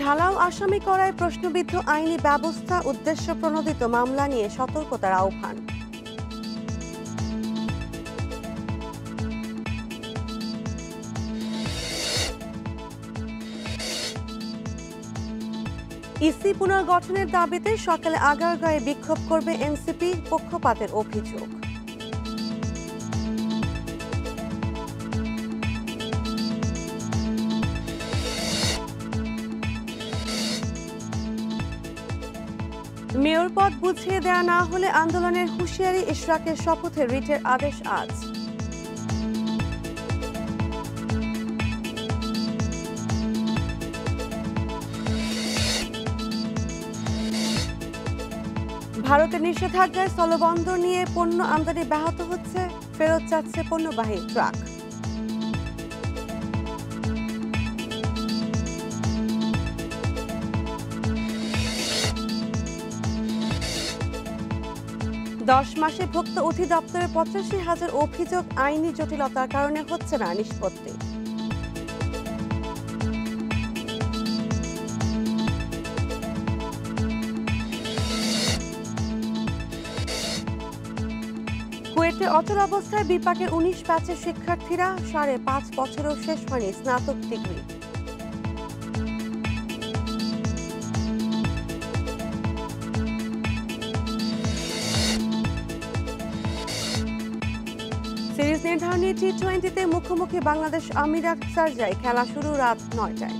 ঢালাও আসামি করায় প্রশ্নবিদ্ধ আইনি ব্যবস্থা, উদ্দেশ্য প্রণোদিত মামলা নিয়ে সতর্কতার আহ্বান। ইসি পুনর্গঠনের দাবিতে সকালে আগারগাঁয়ে বিক্ষোভ করবে এনসিপি, পক্ষপাতের অভিযোগ। মেয়র পদ বুঝিয়ে দেয়া না হলে আন্দোলনের হুঁশিয়ারি, ইশরাকের শপথে রিটের আদেশ আজ। ভারতের নিষেধাজ্ঞায় স্থলবন্দর নিয়ে পণ্য আমদানি ব্যাহত হচ্ছে, ফেরত যাচ্ছে পণ্যবাহী ট্রাক। দশ মাসে ভোক্ত অধিদপ্তরে ৮৫,০০০ অভিযোগ, আইনি জটিলতার কারণে হচ্ছে না নিষ্পত্তি। কুয়েটে অচল অবস্থায় বিপাকের ১৯ ব্যাচের শিক্ষার্থীরা, ৫.৫ বছরেও শেষ হয়নি স্নাতক ডিগ্রি। সিরিজ নির্ধারণী টি-20-তে মুখোমুখি বাংলাদেশ আমিরাত, শারজায় খেলা শুরু রাত ৯টায়।